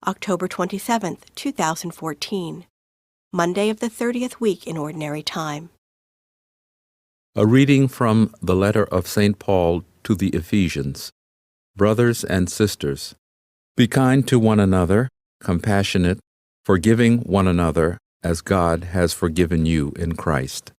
October 27, 2014, Monday of the 30th week in Ordinary Time. A reading from the letter of St. Paul to the Ephesians. Brothers and sisters, be kind to one another, compassionate, forgiving one another as God has forgiven you in Christ.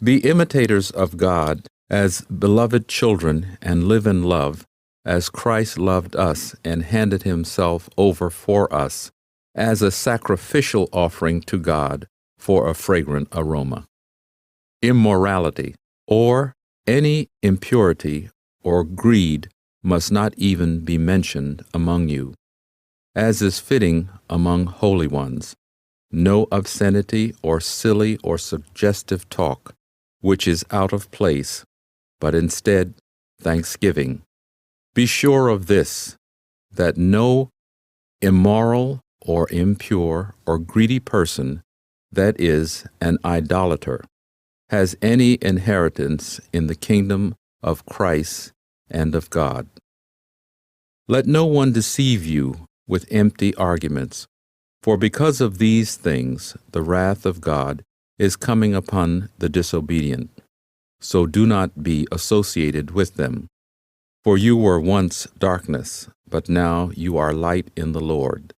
Be imitators of God as beloved children and live in love, as Christ loved us and handed himself over for us as a sacrificial offering to God for a fragrant aroma. Immorality, or any impurity or greed, must not even be mentioned among you, as is fitting among holy ones. No obscenity or silly or suggestive talk, which is out of place, but instead thanksgiving. Be sure of this, that no immoral or impure or greedy person, that is, an idolater, has any inheritance in the kingdom of Christ and of God. Let no one deceive you with empty arguments, for because of these things the wrath of God is coming upon the disobedient. So do not be associated with them. For you were once darkness, but now you are light in the Lord.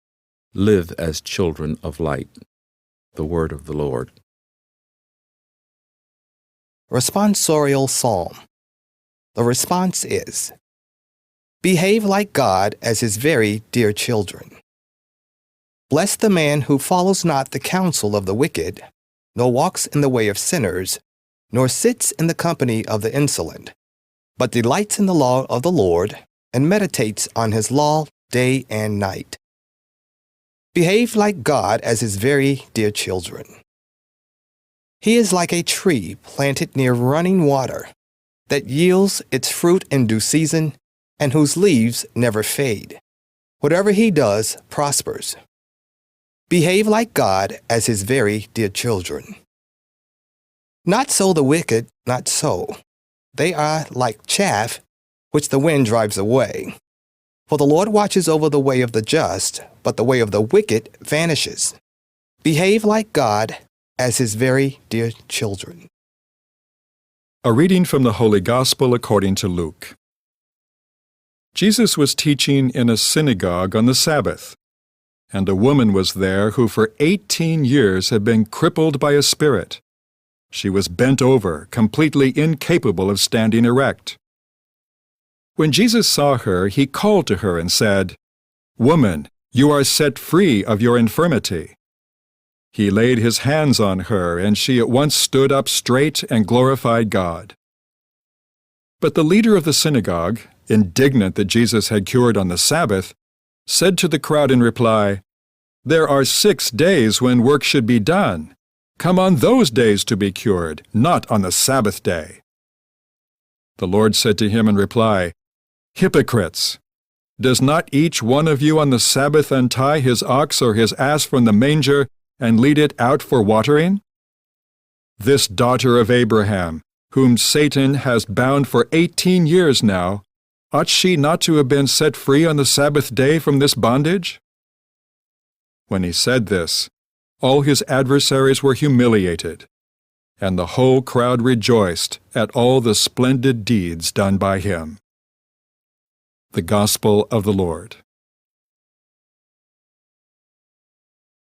Live as children of light. The word of the Lord. Responsorial Psalm. The response is, behave like God as his very dear children. Bless the man who follows not the counsel of the wicked, nor walks in the way of sinners, nor sits in the company of the insolent, but delights in the law of the Lord, and meditates on his law day and night. Behave like God as his very dear children. He is like a tree planted near running water, that yields its fruit in due season, and whose leaves never fade. Whatever he does prospers. Behave like God as his very dear children. Not so the wicked, not so. They are like chaff, which the wind drives away. For the Lord watches over the way of the just, but the way of the wicked vanishes. Behave like God as his very dear children. A reading from the Holy Gospel according to Luke. Jesus was teaching in a synagogue on the Sabbath, and a woman was there who for 18 years had been crippled by a spirit. She was bent over, completely incapable of standing erect. When Jesus saw her, he called to her and said, "Woman, you are set free of your infirmity." He laid his hands on her, and she at once stood up straight and glorified God. But the leader of the synagogue, indignant that Jesus had cured on the Sabbath, said to the crowd in reply, "There are 6 days when work should be done. Come on those days to be cured, not on the Sabbath day." The Lord said to him in reply, "Hypocrites! Does not each one of you on the Sabbath untie his ox or his ass from the manger and lead it out for watering? This daughter of Abraham, whom Satan has bound for 18 years now, ought she not to have been set free on the Sabbath day from this bondage?" When he said this, all his adversaries were humiliated, and the whole crowd rejoiced at all the splendid deeds done by him. The Gospel of the Lord.